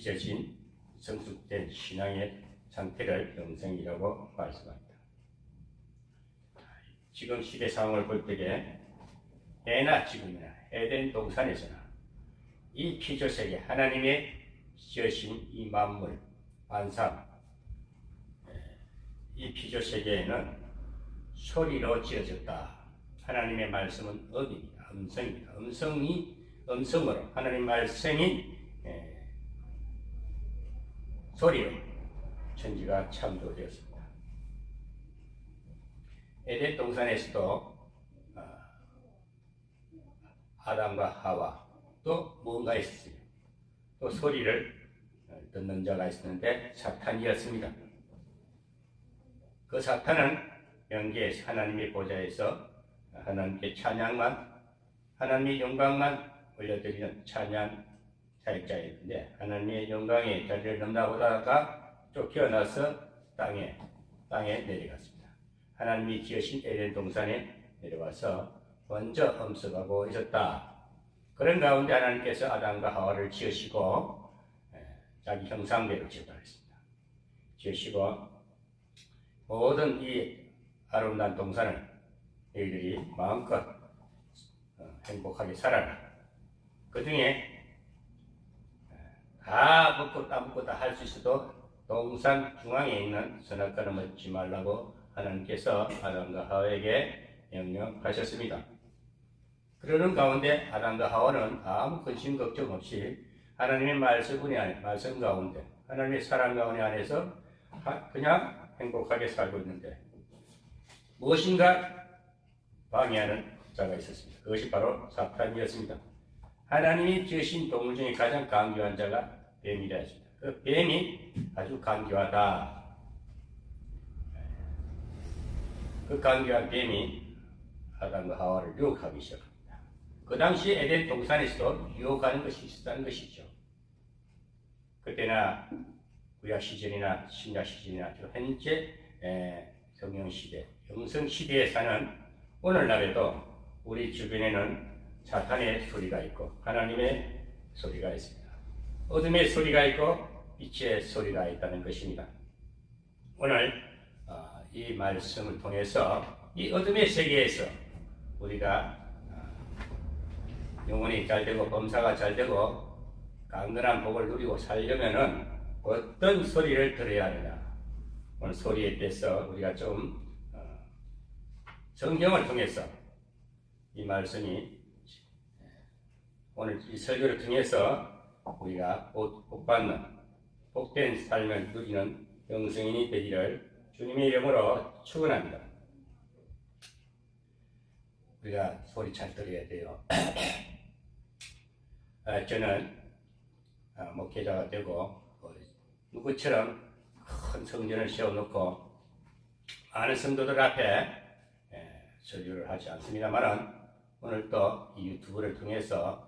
빚어진 성숙된 신앙의 상태를 영생이라고 말씀합니다. 지금 시대 상황을 볼 때에 예나 지금이나 에덴 동산에서나 이 피조세계 하나님의 지으신 이 만물 만상 이 피조세계에는 소리로 지어졌다. 하나님의 말씀은 음입니다. 음성입니다. 음성으로 하나님 말씀인 소리로 천지가 창조되었습니다. 에덴 동산에서도 아담과 하와 또 무언가 있었어요. 또 소리를 듣는 자가 있었는데 사탄이었습니다. 그 사탄은 영계에서 하나님의 보좌에서 하나님께 찬양만 하나님의 영광만 올려드리는 찬양 사역자였는데 하나님의 영광의 자리를 넘나보다가 쫓겨나서 땅에 내려갔습니다. 하나님이 지으신 에덴 동산에 내려와서 먼저 엄습하고 있었다. 그런 가운데 하나님께서 아담과 하와를 지으시고 자기 형상대로 지었다 했습니다. 지으시고 모든 이 아름다운 동산을 너희들이 마음껏 행복하게 살아라. 그 중에 다 먹고 따먹고 다 할 수 있어도 동산 중앙에 있는 선악과를 먹지 말라고 하나님께서 아담과 하와에게 명령하셨습니다. 그러는 가운데 아담과 하와는 아무 근심 걱정 없이 하나님의 말씀 가운데 하나님의 사랑 가운데 안에서 그냥 행복하게 살고 있는데 무엇인가 방해하는 자가 있었습니다. 그것이 바로 사탄이었습니다. 하나님이 지으신 동물 중에 가장 강교한 자가 뱀이라 했습니다. 그 뱀이 아주 강교하다. 그 강교한 뱀이 아담과 하와를 유혹하기 시작합니다. 그 당시 에덴 동산에서도 유혹하는 것이 있었다는 것이죠. 그때나 구약 시절이나 신약 시절이나 현재 성령 시대, 영성 시대에 사는 오늘날에도 우리 주변에는 사탄의 소리가 있고 하나님의 소리가 있습니다. 어둠의 소리가 있고 빛의 소리가 있다는 것입니다. 오늘 이 말씀을 통해서 이 어둠의 세계에서 우리가 영혼이 잘되고 범사가 잘되고 강건한 복을 누리고 살려면은 어떤 소리를 들어야 하느냐. 오늘 소리에 대해서 우리가 좀 성경을 통해서 이 말씀이 오늘 이 설교를 통해서 우리가 복받는 복된 삶을 누리는 영성인이 되기를 주님의 이름으로 축원합니다. 우리가 소리 잘 들어야 돼요. 저는 목회자가 되고 누구처럼 큰 성전을 세워놓고 많은 성도들 앞에 설교를 하지 않습니다만 오늘 또 이 유튜브를 통해서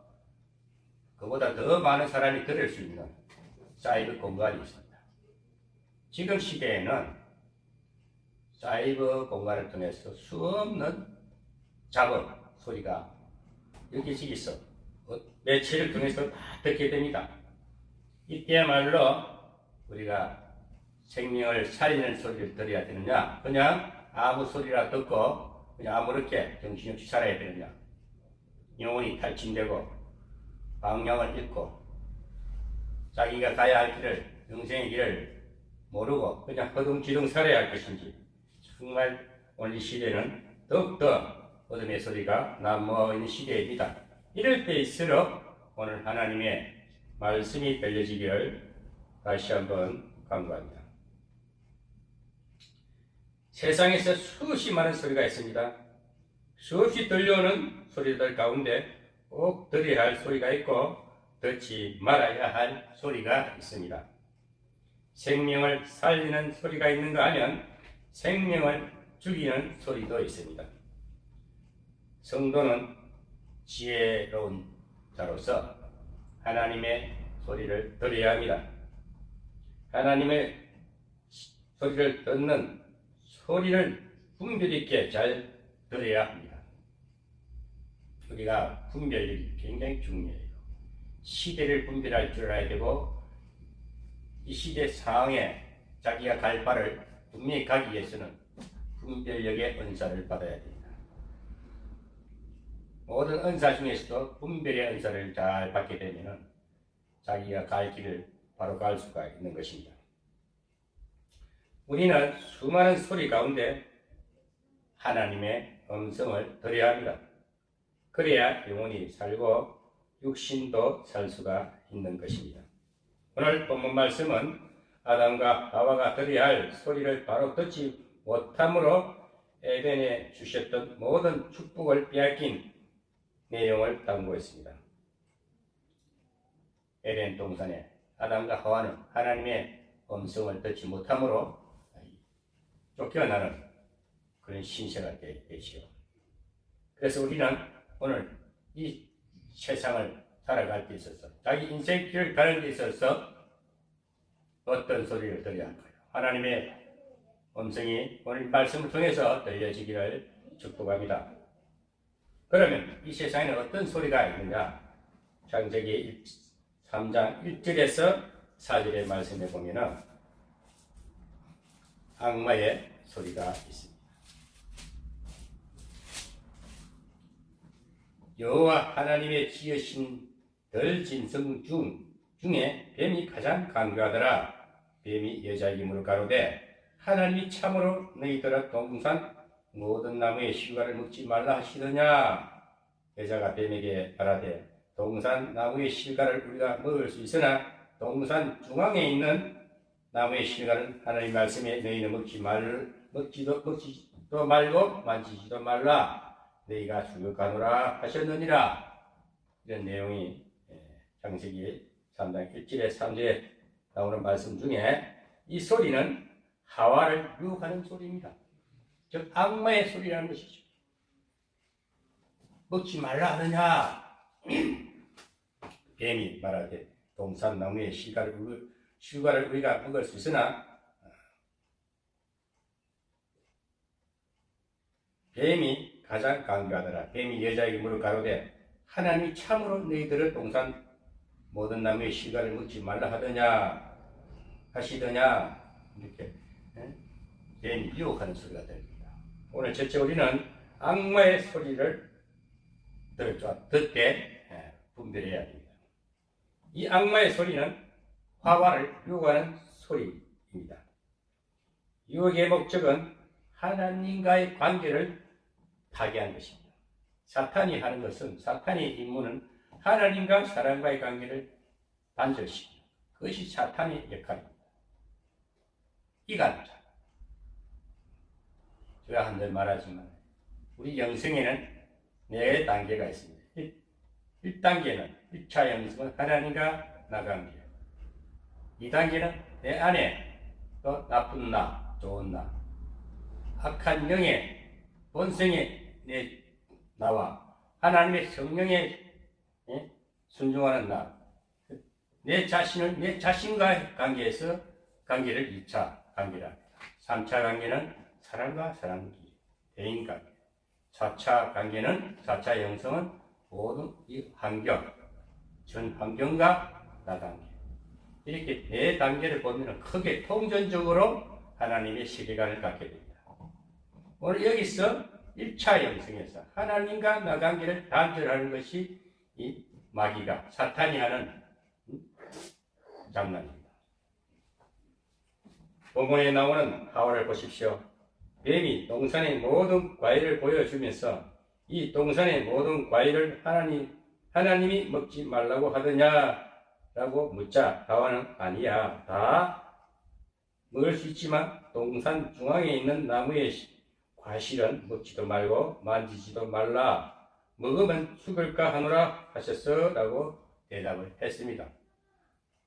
그보다 더 많은 사람이 들을 수 있는 사이버 공간이 있습니다. 지금 시대에는 사이버 공간을 통해서 수없는 작업 소리가 여기저기 있어 매체를 통해서 다 듣게 됩니다. 이때야말로 우리가 생명을 살리는 소리를 들어야 되느냐, 그냥 아무 소리라 듣고 그냥 아무렇게 정신없이 살아야 되느냐, 영혼이 탈진되고 방향을 잃고 자기가 가야 할 길을, 영생의 길을 모르고 그냥 허둥지둥 살아야 할 것인지, 정말 오늘 이 시대는 더욱더 어둠의 소리가 난무하고 있는 시대입니다. 이럴 때일수록 오늘 하나님의 말씀이 들려지기를 다시 한번 간구합니다. 세상에서 수없이 많은 소리가 있습니다. 수없이 들려오는 소리들 가운데 꼭 들어야 할 소리가 있고 듣지 말아야 할 소리가 있습니다. 생명을 살리는 소리가 있는가 하면 생명을 죽이는 소리도 있습니다. 성도는 지혜로운 자로서 하나님의 소리를 들어야 합니다. 하나님의 소리를 듣는 소리를 분별 있게 잘 들어야 합니다. 우리가 분별력이 굉장히 중요해요. 시대를 분별할 줄 알아야 되고 이 시대 상황에 자기가 갈 바를 분명히 가기 위해서는 분별력의 은사를 받아야 됩니다. 모든 은사 중에서도 분별의 은사를 잘 받게 되면 자기가 갈 길을 바로 갈 수가 있는 것입니다. 우리는 수많은 소리 가운데 하나님의 음성을 들어야 합니다. 그래야 영혼이 살고 육신도 살 수가 있는 것입니다. 오늘 본문 말씀은 아담과 하와가 들어야 할 소리를 바로 듣지 못함으로 에덴에 주셨던 모든 축복을 빼앗긴 내용을 담고 있습니다. 에덴 동산에 아담과 하와는 하나님의 음성을 듣지 못함으로 쫓겨나는 그런 신세가 되지요. 그래서 우리는 오늘 이 세상을 살아갈 때 있어서 자기 인생 길을 가는 데 있어서 어떤 소리를 들어야 할까요? 하나님의 음성이 오늘 말씀을 통해서 들려지기를 축복합니다. 그러면 이 세상에는 어떤 소리가 있느냐? 창세기 3장 1절에서 4절의 말씀에 보면은 악마의 소리가 있습니다. 여호와 하나님의 지으신 들짐승 중에 뱀이 가장 강교하더라. 뱀이 여자에게 물을 가로되 하나님이 참으로 너희들아 동산 모든 나무의 실과를 먹지 말라 하시더냐. 여자가 뱀에게 말하되 동산 나무의 실과를 우리가 먹을 수 있으나 동산 중앙에 있는 나무의 실과는 하나님 말씀에 너희는 먹지도 말고 만지지도 말라. 너희가 죽어가노라 하셨느니라. 이런 내용이 창세기 3장 1절에 3절에 나오는 말씀 중에 이 소리는 하와를 유혹하는 소리입니다. 즉 악마의 소리라는 것이죠. 먹지 말라 하느냐. 뱀이 말하되 동산 나무의 실과를 우리가 먹을 수 있으나 뱀이 가장 강교하더라. 뱀이 여자에게 물을 가로되 하나님이 참으로 너희들을 동산 모든 나무의 실과를 먹지 말라 하시더냐. 이렇게 뱀이 유혹하는 소리가 됩니다. 오늘 첫째 우리는 악마의 소리를 듣되 분별해야 합니다. 이 악마의 소리는 하와를 유혹하는 소리입니다. 유혹의 목적은 하나님과의 관계를 파괴한 것입니다. 사탄이 하는 것은, 사탄의 임무는 하나님과 사람과의 관계를 단절시키는 그것이 사탄의 역할입니다. 이간자. 제가 한번 말하지만 우리 영성에는 4단계가 있습니다. 1단계는 1차 영성은 하나님과 나 관계. 2단계는 내 안에 또 나쁜 나, 좋은 나, 악한 영의 본성의 나와 하나님의 성령에 순종하는 나, 내 자신과의 관계를 2차 관계라 합니다. 3차 관계는 사람과 사람끼리, 대인 관계. 4차 관계는, 4차 영성은 모든 이 환경, 전 환경과 나 관계. 이렇게 4단계를 보면 크게 통전적으로 하나님의 세계관을 갖게 됩니다. 오늘 여기서 1차 영성에서 하나님과 나 관계를 단절하는 것이 이 마귀가, 사탄이 하는 장난입니다. 본문에 나오는 하와를 보십시오. 뱀이 동산의 모든 과일을 보여주면서 이 동산의 모든 과일을 하나님이 먹지 말라고 하더냐라고 묻자 하와는 아니야. 다 먹을 수 있지만 동산 중앙에 있는 나무의 과실은 먹지도 말고 만지지도 말라. 먹으면 죽을까 하노라 하셨어 라고 대답을 했습니다.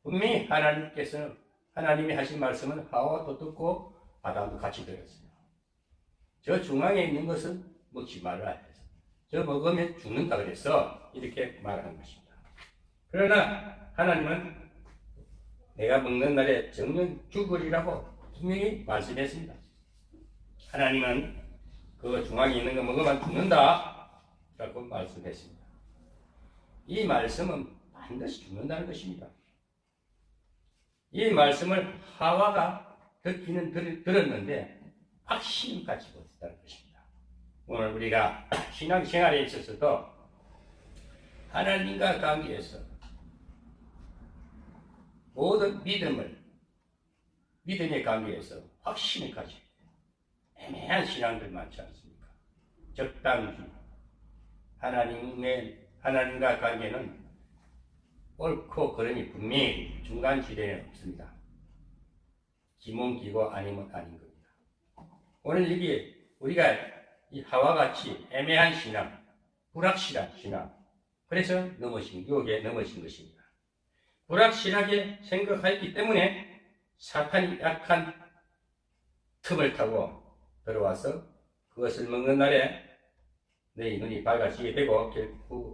분명히 하나님께서는, 하나님이 하신 말씀은 하와도 듣고 아담도 같이 들었어요. 저 중앙에 있는 것은 먹지 말라 해서, 저 먹으면 죽는다 그래서 이렇게 말하는 것입니다. 그러나 하나님은 내가 먹는 날에 정녕 죽으리라고 분명히 말씀했습니다. 하나님은 그 중앙에 있는 거 먹으면 죽는다 라고 말씀했습니다. 이 말씀은 반드시 죽는다는 것입니다. 이 말씀을 하와가 듣기는 들었는데 확신을 갖지 못했다는 것입니다. 오늘 우리가 신앙생활에 있어서도 하나님과 관계에서 모든 믿음의 관계에서 확신을 가지고 애매한 신앙들 많지 않습니까? 적당히 하나님과 관계는 옳고 그름이 분명히 중간지대에 없습니다. 기면 기고 아니면 아닌 겁니다. 오늘 여기 우리가 이 하와같이 애매한 신앙, 불확실한 신앙, 그래서 유혹에 넘어진 것입니다. 불확실하게 생각했기 때문에 사탄이 약한 틈을 타고 들어와서 그것을 먹는 날에 내 눈이 밝아지게 되고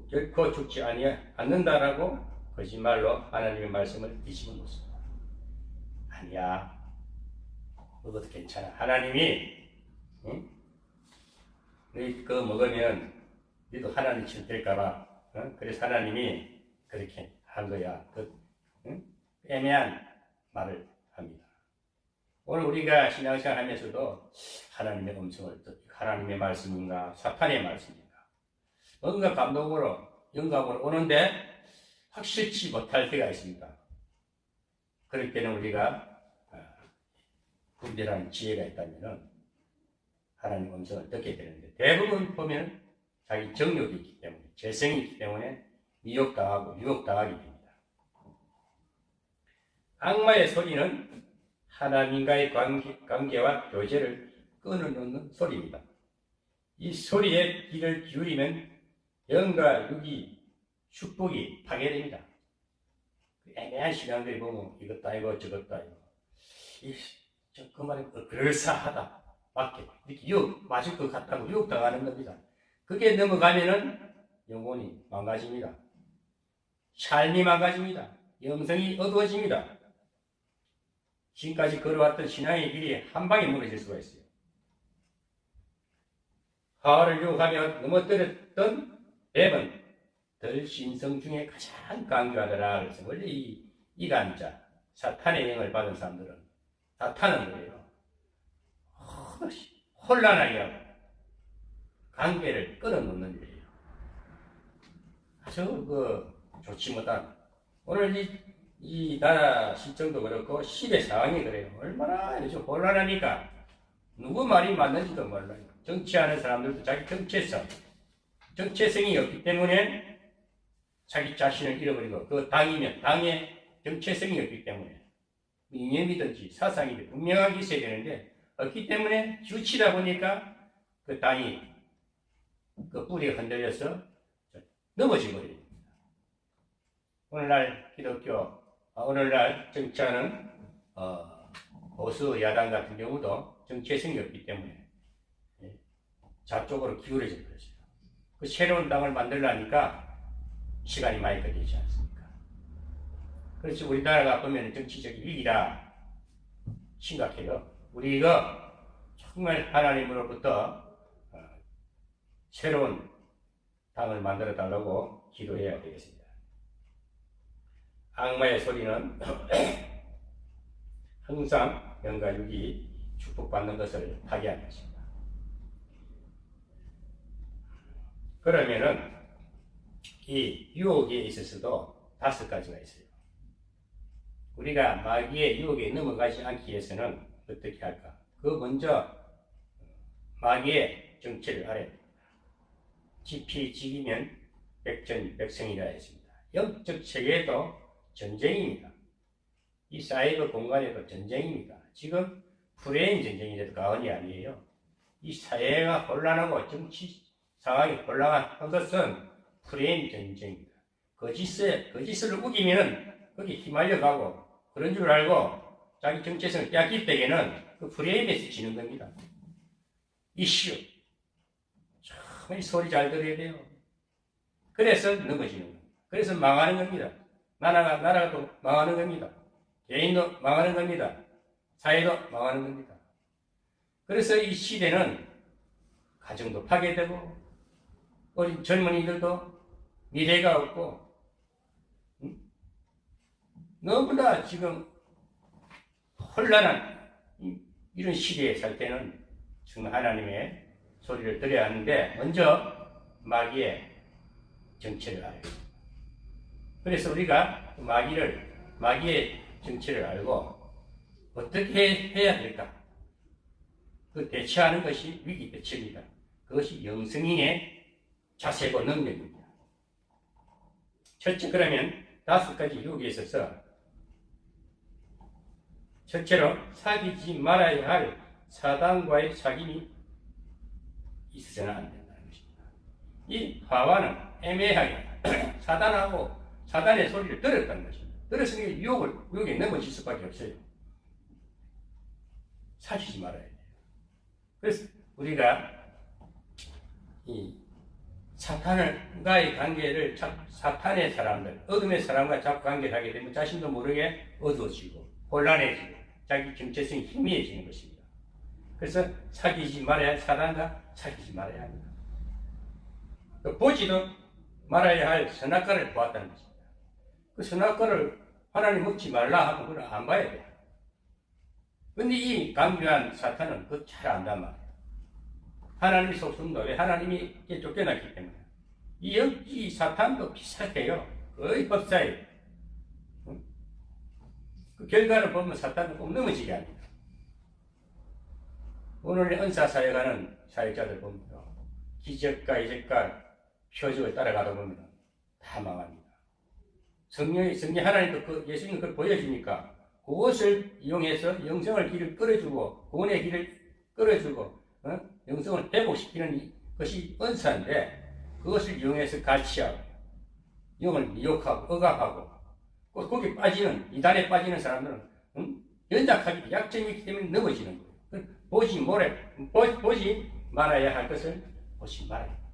결코 죽지 않는다라고 거짓말로 하나님의 말씀을 뒤집어 놓습니다. 아니야, 그것도 괜찮아. 하나님이 너희 그거 먹으면 너도 하나님처럼 될까봐 그래서 하나님이 그렇게 한 거야. 애매한 말을 합니다. 오늘 우리가 신앙생활 하면서도 하나님의 음성을 듣고 하나님의 말씀인가 사탄의 말씀인가 뭔가 감동으로 영감으로 오는데 확실치 못할 때가 있습니다. 그럴 때는 우리가 분별하는 지혜가 있다면 하나님의 음성을 듣게 되는데 대부분 보면 자기 정욕이 있기 때문에 재성이 있기 때문에 미혹당하고 유혹당하게 됩니다. 악마의 소리는 하나님과의 관계와 교제를 끊어놓는 소리입니다. 이 소리에 귀를 기울이면 영과 육이 축복이 파괴됩니다. 애매한 신앙들이 보면 이것도 아니고 저것도 아니고 그 말이 그럴싸하다 맞게 이렇게 맞을 것 같다고 유혹당하는 겁니다. 그게 넘어가면은 영혼이 망가집니다. 삶이 망가집니다. 영성이 어두워집니다. 지금까지 걸어왔던 신앙의 길이 한 방에 무너질 수가 있어요. 하와를 유혹하며 넘어뜨렸던 뱀은 덜신성 중에 가장 강교하더라. 그래서 원래 이 이간자, 사탄의 영을 받은 사람들은 사탄은 그래요. 혼란하게 하고 관계를 끊어놓는 일이에요. 아주 좋지 못한 오늘 이 나라 실정도 그렇고 시대 상황이 그래요. 얼마나 요즘 혼란하니까 누구 말이 맞는지도 몰라요. 정치하는 사람들도 자기 정체성이 없기 때문에 자기 자신을 잃어버리고 그 당이면 당의 정체성이 없기 때문에 이념이든지 사상이든지 분명하게 있어야 되는데 없기 때문에 주치다 보니까 그 당이 그 뿌리가 흔들려서 넘어져 버립니다. 오늘날 오늘날 정치하는 보수 야당 같은 경우도 정체성이 없기 때문에 좌쪽으로 기울어져 버렸어요. 그 새로운 당을 만들려니까 시간이 많이 걸리지 않습니까? 그래서 우리나라가 보면 정치적인 위기라 심각해요. 우리가 정말 하나님으로부터 새로운 당을 만들어 달라고 기도해야 되겠습니다. 악마의 소리는 항상 영과 육이 축복받는 것을 파괴하는 것입니다. 그러면은 이 유혹에 있어서도 5가지가 있어요. 우리가 마귀의 유혹에 넘어가지 않기 위해서는 어떻게 할까? 먼저 마귀의 정체를 알아야 됩니다. 지피지기면 백전백승이라 했습니다. 영적 세계에도 전쟁입니다. 이 사이버 공간에도 전쟁입니다. 지금 프레임 전쟁이라도 과언이 아니에요. 이 사회가 혼란하고 정치 상황이 혼란한 것은 프레임 전쟁입니다. 거짓을 우기면은 거기 휘말려가고 그런 줄 알고 자기 정체성을 빼앗길 때에는 그 프레임에서 지는 겁니다. 이슈. 참 소리 잘 들어야 돼요. 그래서 넘어지는 겁니다. 그래서 망하는 겁니다. 나라도 망하는 겁니다. 개인도 망하는 겁니다. 사회도 망하는 겁니다. 그래서 이 시대는 가정도 파괴되고 어린 젊은이들도 미래가 없고 너무나 지금 혼란한 이런 시대에 살 때는 정말 하나님의 소리를 들어야 하는데 먼저 마귀의 정체를 알아야 합니다. 그래서 우리가 마귀의 정체를 알고 어떻게 해야 될까? 그 대처하는 것이 위기 대처입니다. 그것이 영성인의 자세고 능력입니다. 첫째, 그러면 5가지 유혹에 있어서 첫째로 사귀지 말아야 할 사단과의 사귐이 있어서는 안 된다는 것입니다. 이 하와는 애매하게 사단의 소리를 들었다는 것입니다. 들었으니 유혹에 넘어질 수밖에 없어요. 사귀지 말아야 돼요. 그래서 우리가 이 사탄과의 관계를 사탄의 사람들, 어둠의 사람과 자꾸 관계를 하게 되면 자신도 모르게 어두워지고 혼란해지고 자기 정체성이 희미해지는 것입니다. 그래서 사단과 사귀지 말아야 합니다. 보지도 말아야 할 선악과를 보았다는 것입니다. 그 선악과를 하나님 먹지 말라 하면 그걸 안 봐야 돼요. 근데 이 강교한 사탄은 그거 잘 안단 말이에요. 하나님이 속순다. 왜? 하나님이 쫓겨났기 때문에. 이 사탄도 비슷해요. 거의 법사예요. 그 결과를 보면 사탄은 꼭 넘어지게 합니다. 오늘 은사사역하는 사역자들 보면 기적과 이적과 표적을 따라가다 보면 다 망합니다. 성령 하나님도 예수님 그걸 보여주니까 그것을 이용해서 영성을 길을 끌어주고 구원의 길을 끌어주고 영성을 회복시키는 것이 은사인데 그것을 이용해서 가치하고 영을 미혹하고 억압하고 거기에 빠지는 이단에 빠지는 사람들은 연약하기 약점이 있기 때문에 넘어지는 거예요. 보지 말아야 할 것을 보지 말아야 합니다.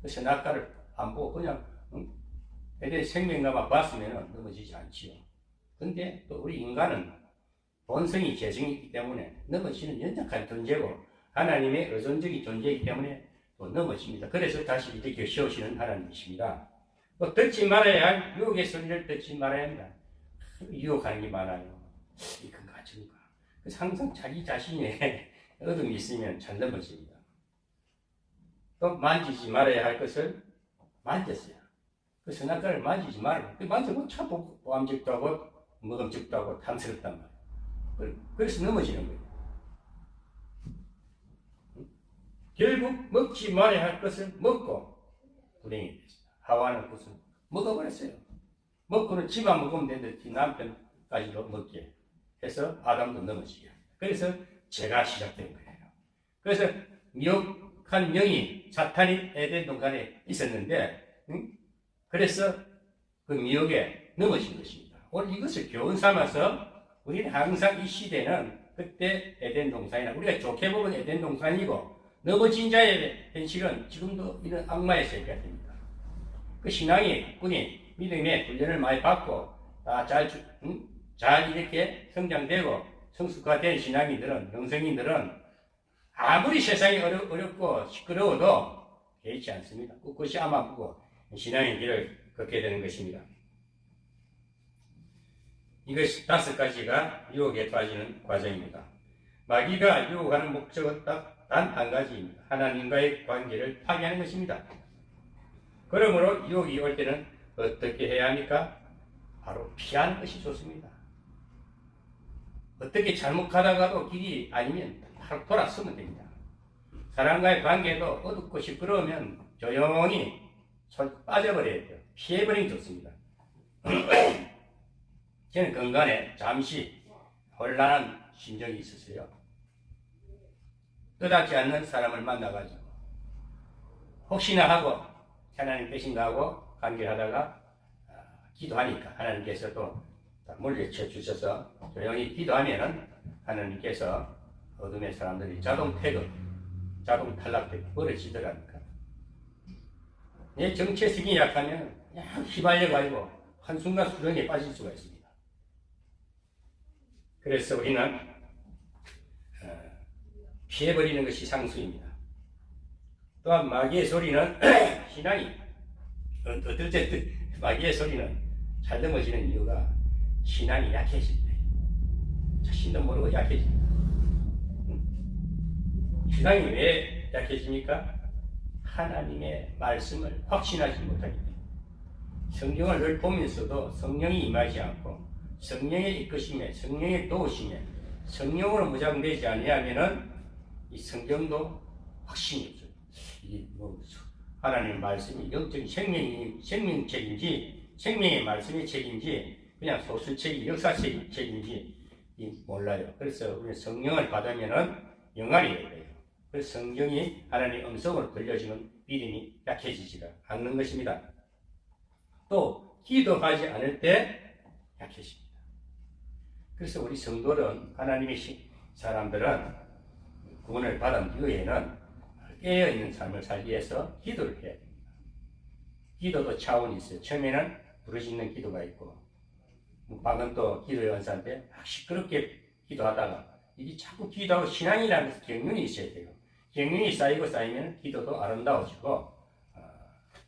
그래서 낙가를 안 보고 그냥 애들 생명가만 봤으면 넘어지지 않지요. 근데 또 우리 인간은 본성이 재성이 있기 때문에 넘어지는 연약한 존재고 하나님의 의존적인 존재이기 때문에 또 넘어집니다. 그래서 다시 이렇게 세우시는 하나님이십니다. 또 듣지 말아야 할 유혹의 소리를 듣지 말아야 합니다. 유혹하는 게 많아요. 이건가 저건가. 그래서 항상 자기 자신의 어둠이 있으면 잘 넘어집니다. 또 만지지 말아야 할 것을 만졌어요. 그 선악과를 만지지 말아요. 만지면 참 보암직도 하고 먹음직도 하고 탐스럽단 말이에요. 그래서 넘어지는 거예요. 결국 먹지 말아야 할 것을 먹고 불행이 됐습니다. 하와는 그것을 먹어버렸어요. 먹고는 지만 먹으면 되는데 남편까지도 먹게 해서 아담도 넘어지게 합니다. 그래서 죄가 시작된 거예요. 그래서 미혹한 영이 사탄이 에덴 동산에 있었는데 그래서 그 미혹에 넘어진 것입니다. 오늘 이것을 교훈 삼아서 우리는 항상 이 시대는 그때 에덴 동산이나 우리가 좋게 보면 에덴 동산이고 넘어진 자의 현실은 지금도 이런 악마의 세계가 됩니다. 그 신앙이 뿐이 믿음의 훈련을 많이 받고 잘 이렇게 성장되고 성숙화된 신앙인들은 영성인들은 아무리 세상이 어렵고 시끄러워도 개의치 않습니다. 꿋꿋이 아마부고 신앙의 길을 걷게 되는 것입니다. 이것이 5가지가 유혹에 빠지는 과정입니다. 마귀가 유혹하는 목적은 딱 단 한 가지입니다. 하나님과의 관계를 파괴하는 것입니다. 그러므로 유혹이 올 때는 어떻게 해야 합니까? 바로 피하는 것이 좋습니다. 어떻게 잘못 가다가도 길이 아니면 바로 돌아서면 됩니다. 사람과의 관계도 어둡고 시끄러우면 조용히 빠져버려야 돼요. 피해버리는 게 좋습니다. 저는 건강에 잠시 혼란한 심정이 있었어요. 떠닿지 않는 사람을 만나가지고 혹시나 하고 하나님 계신가 하고 관계를 하다가 기도하니까 하나님께서 또 물리쳐 주셔서 조용히 기도하면은 하나님께서 어둠의 사람들이 자동 탈락되고 멀어지더라니까. 내 정체성이 약하면 그냥 휘발려가지고 한순간 수렁에 빠질 수가 있습니다. 그래서 우리는 피해버리는 것이 상수입니다. 또한 마귀의 소리는 신앙이 어떨 마귀의 소리는 잘 넘어지는 이유가 신앙이 약해질 때예요. 신도 모르고 약해집니다. 신앙이 왜 약해집니까? 하나님의 말씀을 확신하지 못하기 때문에. 성경을 늘 보면서도 성령이 임하지 않고 성령의 이끄심에, 성령의 도우심에, 성령으로 무장되지 아니하면은 이 성경도 확신이 없어요. 이 하나님의 말씀이 영적인 생명책인지, 생명의 말씀의 책인지, 그냥 소설책이 역사책인지 몰라요. 그래서 우리 성령을 받으면은 영알이 돼요. 그래서 성경이 하나님의 음성으로 들려지는 믿음이 약해지지가 않는 것입니다. 또 기도하지 않을 때 약해집니다. 그래서 우리 성도는, 하나님의 사람들은 구원을 받은 이후에는 깨어있는 삶을 살기 위해서 기도를 해야 됩니다. 기도도 차원이 있어요. 처음에는 부르짖는 기도가 있고, 방금 또 기도의 원사인데 시끄럽게 기도하다가 이게 자꾸 기도하고 신앙이라는 것은 경륜이 있어야 돼요. 경륜이 쌓이고 쌓이면 기도도 아름다워지고,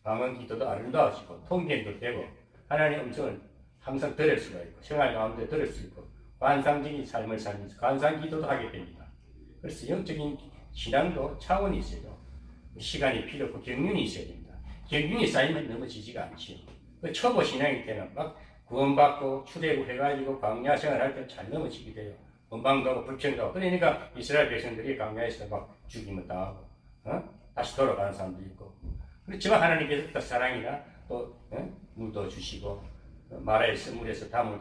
방언 기도도 아름다워지고, 통변도 되고, 하나님의 음성을 항상 들을 수가 있고, 생활 가운데 들을 수 있고, 관상적인 삶을 살면서 관상 기도도 하게 됩니다. 그래서 영적인 신앙도 차원이 있어요. 시간이 필요 없고 경륜이 있어야 됩니다. 경륜이 쌓이면 넘어지지가 않지. 초보 신앙일 때는 막 구원받고 출애굽 해가지고 광야 생활할 때 잘 넘어지게 돼요. 원방도 하고 불평도 하고. 그러니까 이스라엘 백성들이 광야에서 막 죽임을 당하고, 다시 돌아가는 사람도 있고. 그렇지만 하나님께서 또 사랑이나 또 물도 주시고, 마라의 선물에서 담을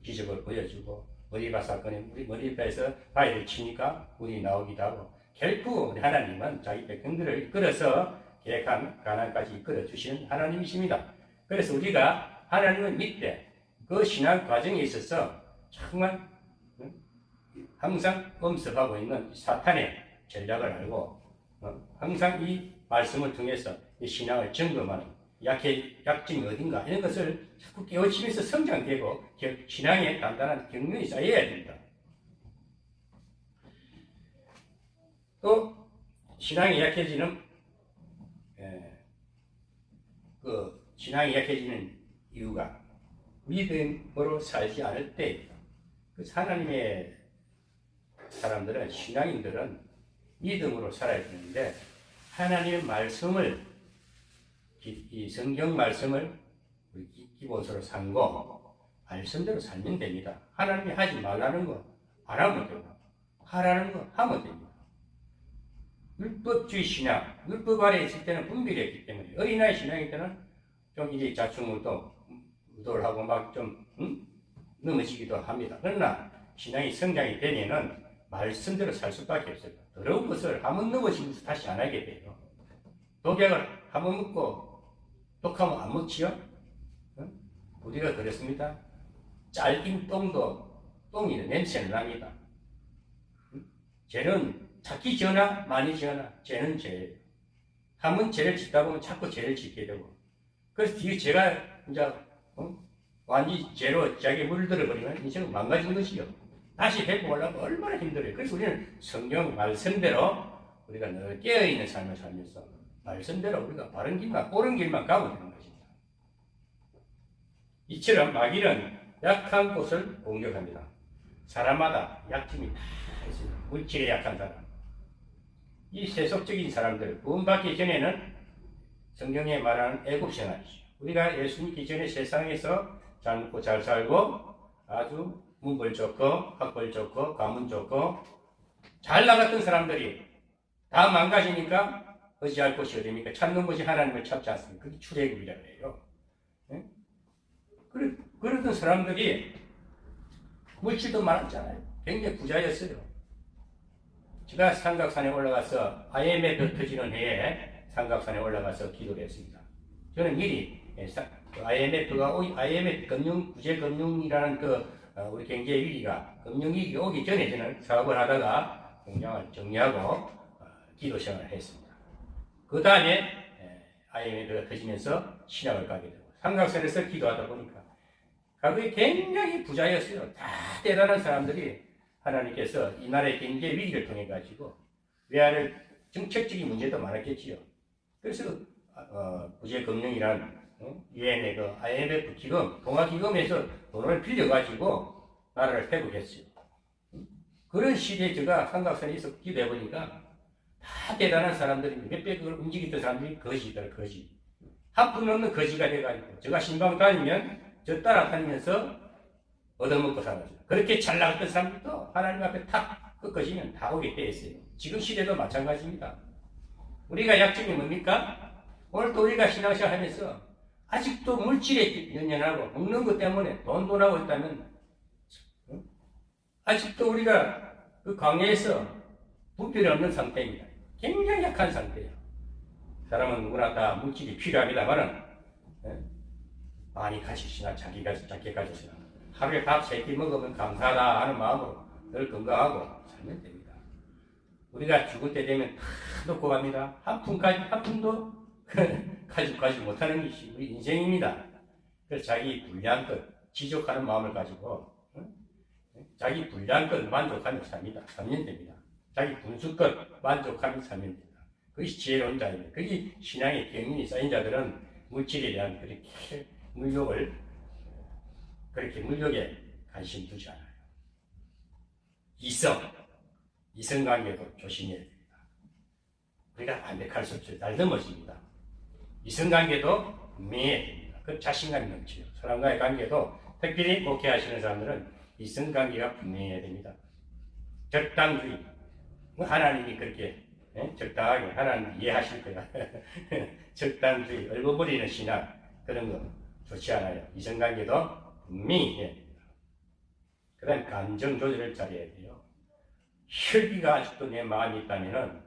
기적을 보여주고, 머리바 사건에 우리 머리바에서 바위를 치니까 물이 나오기도 하고, 결국 우리 하나님은 자기 백성들을 이끌어서 계획한 가나안까지 이끌어 주시는 하나님이십니다. 그래서 우리가 하나님을 믿되 그 신앙 과정에 있어서 정말 항상 엄습하고 있는 사탄의 전략을 알고, 항상 이 말씀을 통해서 이 신앙을 점검하는 약점이 어딘가 이런 것을 자꾸 깨우치면서 성장되고 신앙에 단단한 경륜이 쌓여야 됩니다. 또 신앙이 약해지는 신앙이 약해지는 이유가 믿음으로 살지 않을 때입니다. 하나님의 사람들은, 신앙인들은 믿음으로 살아야 되는데, 하나님의 말씀을, 이 성경 말씀을 기본서로 삼고 말씀대로 살면 됩니다. 하나님이 하지 말라는 거 안 하면 되고, 하라는 거 하면 됩니다. 율법주의 신앙, 율법 아래에 있을 때는 분별했기 때문에, 어린아이 신앙일 때는 좀 이제 자충우도 의도를 하고 막 좀 넘어지기도 합니다. 그러나 신앙이 성장이 되면은 말씀대로 살 수밖에 없어요. 더러운 것을 한번 넘어지면서 다시 안 하게 돼요. 독약을 한번 먹고 독하면 안 먹지요? 우리가 그렇습니다. 짧은 똥도 똥이 냄새는 납니다. 죄는 작기 지어나 많이 지어나 죄는 죄예요. 한번 죄를 짓다 보면 자꾸 죄를 짓게 되고, 그래서 뒤에 죄가 이제 완전히 죄로 자기 물들어 버리면 인생은 망가진 것이요. 다시 회복하려면 얼마나 힘들어요. 그래서 우리는 성경 말씀대로 우리가 늘 깨어있는 삶을 살면서 말씀대로 우리가 바른 길만, 옳은 길만 가면 되는 것입니다. 이처럼 마귀는 약한 곳을 공격합니다. 사람마다 약점이 다 있습니다. 물질에 약한 사람, 이 세속적인 사람들, 구원받기 전에는 성경에 말하는 애국 생활이죠. 우리가 예수 믿기 전에 세상에서 잘 먹고 잘 살고 아주 문벌 좋고 학벌 좋고 가문 좋고 잘 나갔던 사람들이 다 망가지니까 의지할 곳이 어디입니까? 찾는 곳이 하나님을 찾지 않습니까? 그게 출애굽이라고 해요. 네? 그러던 사람들이 물질도 많았잖아요. 굉장히 부자였어요. 제가 삼각산에 올라가서 IMF 터지는 해에 삼각산에 올라가서 기도를 했습니다. 저는 미리 IMF 구제금융이라는 우리 경제 위기가, 금융위기 오기 전에 저는 사업을 하다가 공장을 정리하고 기도 생활을 했습니다. 그 다음에 IMF가 터지면서 신학을 가게 되고, 삼각산에서 기도하다 보니까 가족이 굉장히 부자였어요. 다 대단한 사람들이 하나님께서 이 나라의 경제 위기를 통해 가지고 외환을 정책적인 문제도 많았겠지요. 그래서 구제금융이란 유엔의 IMF 기금, 동아기금에서 돈을 빌려가지고 나라를 회복했어요. 그런 시대에 제가 삼각산에 있어 기도해 보니까 다 대단한 사람들입니다. 몇백을 움직이던 사람들이 거지더라, 거지. 한 푼 없는 거지가 돼가지고 제가 신방 다니면 저 따라다니면서 얻어먹고 살았죠. 그렇게 잘 나갔던 사람들도 하나님 앞에 탁 꺾어지면 다 오게 돼 있어요. 지금 시대도 마찬가지입니다. 우리가 약점이 뭡니까? 오늘도 우리가 신앙생활 하면서 아직도 물질에 연연하고 먹는 것 때문에 돈하고 있다면 아직도 우리가 그 광야에서 부패이 없는 상태입니다. 굉장히 약한 상태예요. 사람은 누구나 다 물질이 필요합니다만은 많이 가지시나 자기가 작게 가지시나 하루에 밥 3끼 먹으면 감사하다 하는 마음으로 늘 건강하고 살면 됩니다. 우리가 죽을 때 되면 다 놓고 갑니다. 한 푼도 가지고 못하는 것이 우리 인생입니다. 그래서 자기 불리한 것 지족하는 마음을 가지고 자기 불리한 것 만족하며 삽니다. 살면 됩니다. 자기 분수껏 만족하며 살면 됩니다. 그것이 지혜로운 자입니다. 그게 신앙의 경륜이 쌓인 자들은 물질에 대한 그렇게 물욕에 관심 두지 않아요. 이성관계도 조심해야 됩니다. 우리가 반백할 수 없죠. 날 넘어집니다. 이성관계도 분명해야 됩니다. 그 자신감이 넘치요. 사람과의 관계도 특별히 목회하시는 사람들은 이성관계가 분명해야 됩니다. 적당주의. 하나님이 그렇게 적당하게 하나님 이해하실 거야. 적당주의, 얼버무리는 신앙 그런 거 좋지 않아요. 이성관계도 분명히 해야 됩니다. 그 다음 감정 조절을 잘해야 돼요. 혈기가 아직도 내 마음에 있다면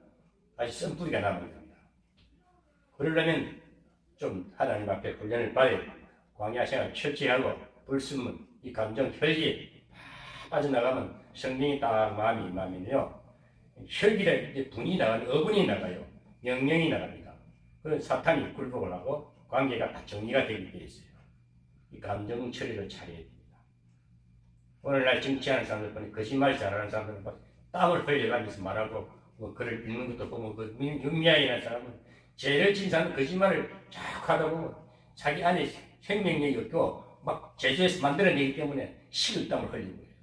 아직 쓴뿌리가 남아있습니다. 그러려면 좀 하나님 앞에 훈련을 받아야 됩니다. 광야 생활 철저하고 불순물, 이 감정 혈기에 빠져나가면 성령이 딱 마음이 임하면요. 혈기가 이제 분이 나가는 어분이 나가요. 명령이 나갑니다. 그런 사탄이 굴복을 하고 관계가 다 정리가 되게 되어 있어요. 이 감정 처리를 잘해야 됩니다. 오늘날 정치하는 사람들 보니 거짓말 잘하는 사람들은 땀을 흘려가면서 말하고 글을 읽는 것도 보면 그 윤미향이라는 사람은 죄를 진 사람은 거짓말을 쫙 하다 보면 자기 안에 생명력이 없고 막 제주에서 만들어내기 때문에 식은땀을 흘리는 거예요.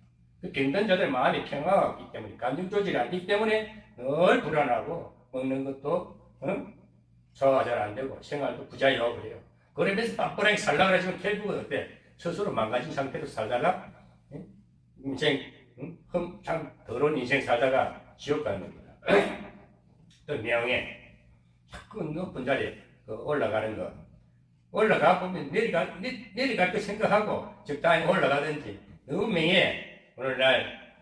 그 병든 자들 마음에 평화가 없기 때문에 감정 조절이 안 되기 때문에 늘 불안하고 먹는 것도 소화가 잘 안 되고 생활도 부자유하고 그래요. 그러면서 빡빡하게 살려고 하지만 결국은 어때? 스스로 망가진 상태로 살다가 인생 참 더러운 인생 살다가 지옥 가는 겁니다. 또 명예 자꾸 높은 자리에 올라가는 거 올라가 보면 내려갈 거 생각하고 적당히 올라가든지 너무 명예 오늘날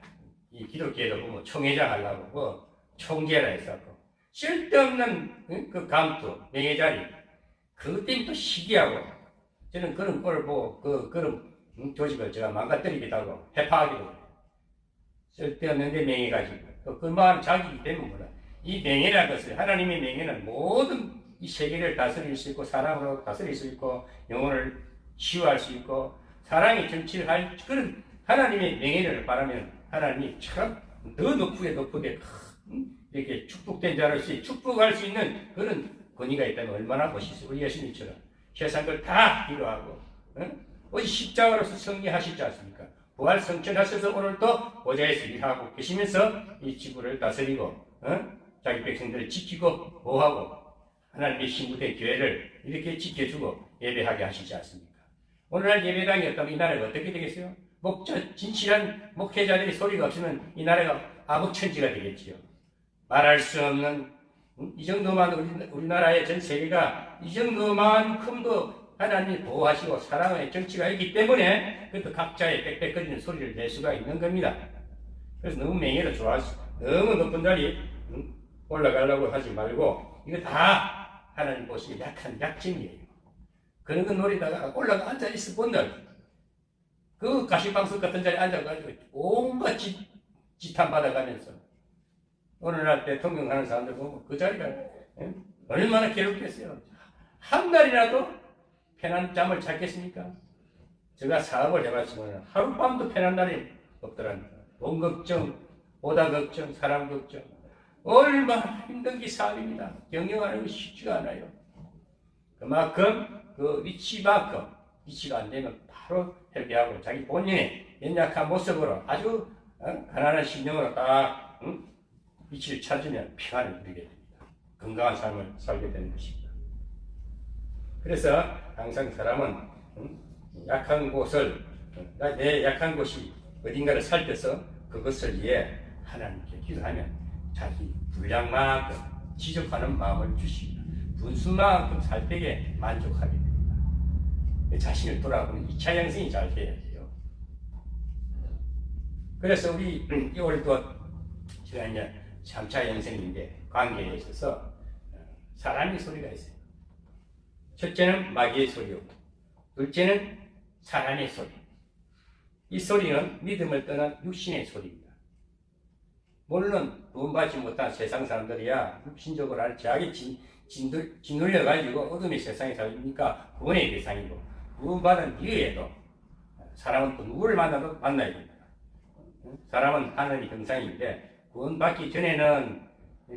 이 기독교에도 보면 총회장 하려고 총재라 했었고 쓸데없는 그 감투 명예자리 그것 때문에 또 시기하고 저는 그런 꼴을 보고 그런 조직을 제가 망가뜨리기도 하고 해파하기도 해요. 쓸데없는데 명예 가지고 그 마음 자기이기 때문에 몰라. 이 명예라는 것을 하나님의 명예는 모든 이 세계를 다스릴 수 있고 사랑으로 다스릴 수 있고 영혼을 치유할 수 있고 사랑의 정치를 할 그런 하나님의 명예를 바라면 하나님이 참 더 높게 이렇게 축복된 자를 축복할 수 있는 그런 권위가 있다면 얼마나 멋있어요. 우리 예수님처럼 세상 걸 다 필요하고 어디 십자가로서 승리하시지 않습니까? 부활 성천하셔서 오늘도 보좌에서 일하고 계시면서 이 지구를 다스리고 자기 백성들을 지키고 보호하고 하나님의 신부된 교회를 이렇게 지켜주고 예배하게 하시지 않습니까? 오늘날 예배당이 없다면 이 나라가 어떻게 되겠어요? 진실한 목회자들이 소리가 없으면 이 나라가 암흑천지가 되겠지요. 말할 수 없는 이 정도만 우리나라의 전 세계가 이 정도만큼도 하나님이 보호하시고 사랑의 정치가 있기 때문에 그것도 각자의 빽빽거리는 소리를 낼 수가 있는 겁니다. 그래서 너무 명예를 좋아하시고 너무 높은 자리에 올라가려고 하지 말고 이거 다 하나님 보시기에 약한 약점이에요. 그런 거 노리다가 올라가 앉아있어 본다. 그 가시방석 같은 자리에 앉아가지고 온갖 지탄 받아가면서 오늘날 대통령 하는 사람들 보면 그 자리가 얼마나 괴롭겠어요. 한 달이라도 편한 잠을 잤겠습니까? 제가 사업을 해봤지만 하룻밤도 편한 날이 없더랍니다. 돈 걱정, 보다 걱정, 사람 걱정 얼마나 힘든 게 사업입니다. 경영하는 게 쉽지가 않아요. 그만큼 그 위치가 안 되면 바로 회개하고 자기 본인의 연약한 모습으로 아주 가난한 심령으로 딱 위치를 찾으면 평안을 누리게 됩니다. 건강한 삶을 살게 되는 것입니다. 그래서 항상 사람은 약한 곳을 내 약한 곳이 어딘가를 살펴서 그것을 위해 하나님께 기도하면 자기 분량만큼 지적하는 마음을 주십니다. 분수만큼 살 때에 만족하게 됩니다. 자신을 돌아보는 2차 양성이 잘 돼야 돼요. 그래서 우리 올해도 제가 이제 3차 양성인데 관계에 있어서 사람의 소리가 있어요. 첫째는 마귀의 소리요. 둘째는 사람의 소리. 이 소리는 믿음을 떠난 육신의 소리입니다. 물론 구원받지 못한 세상 사람들이야 육신적으로 하는 죄악에 짓눌려가지고 어둠의 세상에 살니까 구원의 대상이고, 구원받은 이후에도 사람은 또 누구를 만나도 만나야 됩니다. 사람은 하늘의 형상인데 구원받기 전에는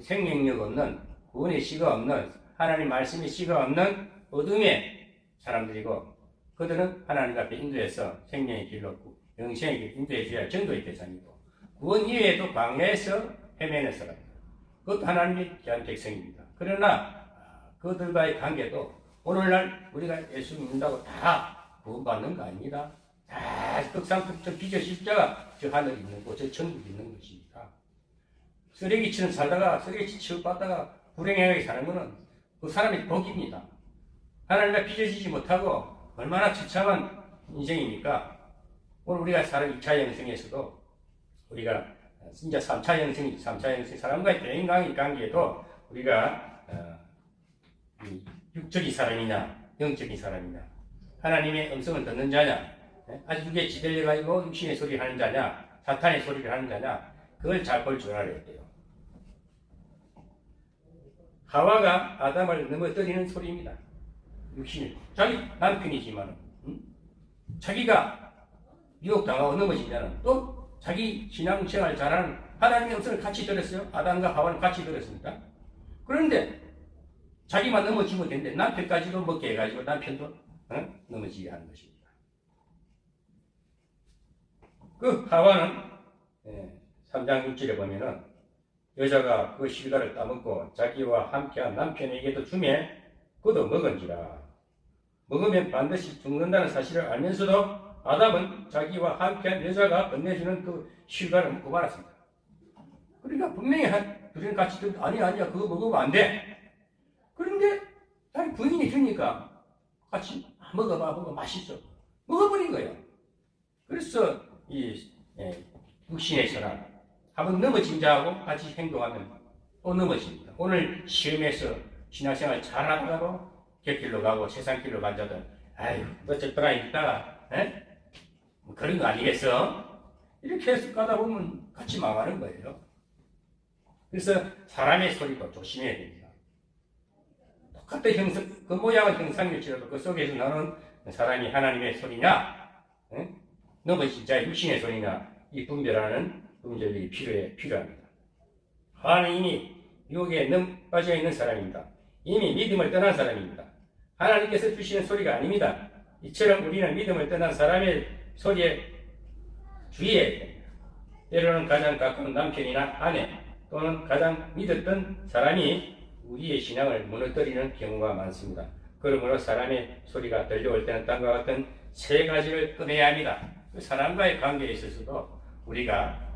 생명력 없는, 구원의 씨가 없는, 하나님 말씀의 씨가 없는 어둠의 사람들이고, 그들은 하나님 앞에 인도해서 생명의 길로 영생의 길 인도해 줘야 전도의 대상이고, 구원 이외에도 광야에서 헤매는 사람들, 그것도 하나님의 귀한 백성입니다. 그러나 그들과의 관계도 오늘날 우리가 예수 믿는다고 다 구원받는 거 아닙니다. 다 떡상국적 비저 십자가 저 하늘에 있는 곳, 저 천국에 있는 것입니다. 쓰레기처럼 살다가 쓰레기 취급받다가 불행하게 사는 것은 그 사람의 복입니다. 하나님과 빚어지지 못하고 얼마나 처참한 인생입니까? 오늘 우리가 사는 2차 영생에서도 우리가 진짜 3차 영생, 사람과의 대인관계 관계에도 우리가 육적인 사람이냐, 영적인 사람이냐, 하나님의 음성을 듣는 자냐, 아직 육에 지들려가지고 육신의 소리를 하는 자냐, 사탄의 소리를 하는 자냐, 그걸 잘 볼 줄 알아야 돼요. 하와가 아담을 넘어뜨리는 소리입니다. 육신을. 자기 남편이지만, 자기가 유혹당하고 넘어지면 또 자기 신앙생활 잘하는 하나님의 음성을 같이 들었어요. 아담과 하와는 같이 들었습니다. 그런데 자기만 넘어지면 되는데 남편까지도 먹게 해가지고 남편도 넘어지게 하는 것입니다. 그 하와는 3장 6절에 보면은 여자가 그 실과를 따먹고 자기와 함께한 남편에게도 주매 그도 먹은지라. 먹으면 반드시 죽는다는 사실을 알면서도 아담은 자기와 함께한 여자가 건네주는 그 실과를 먹고 말았습니다. 그러니까 분명히 둘이는 같이 아니야 그거 먹으면 안 돼. 그런데 자기 부인이 주니까 같이 먹어 맛있어. 먹어버린 거예요. 그래서 이 육신의 사람 한번 넘어진 자하고 같이 행동하면 또 넘어집니다. 오늘 시험에서 신앙생활 잘하다가도 곁길로 가고 세상길로 간 자들, 아유 어쨌거나 있다가 뭐 그런 거 아니겠어? 이렇게 해서 가다 보면 같이 망하는 거예요. 그래서 사람의 소리도 조심해야 됩니다. 똑같은 형상, 그 모양은 형상일지라도 그 속에서 나는 사람이 하나님의 소리냐, 넘어진 자의 육신의 소리냐, 이 분별하는 분별력이 필요합니다. 하나는 이미 유혹에 빠져 있는 사람입니다. 이미 믿음을 떠난 사람입니다. 하나님께서 주시는 소리가 아닙니다. 이처럼 우리는 믿음을 떠난 사람의 소리에 주의해야 됩니다. 때로는 가장 가까운 남편이나 아내 또는 가장 믿었던 사람이 우리의 신앙을 무너뜨리는 경우가 많습니다. 그러므로 사람의 소리가 들려올 때는 다음과 같은 세 가지를 꺼내야 합니다. 사람과의 관계에 있어서도 우리가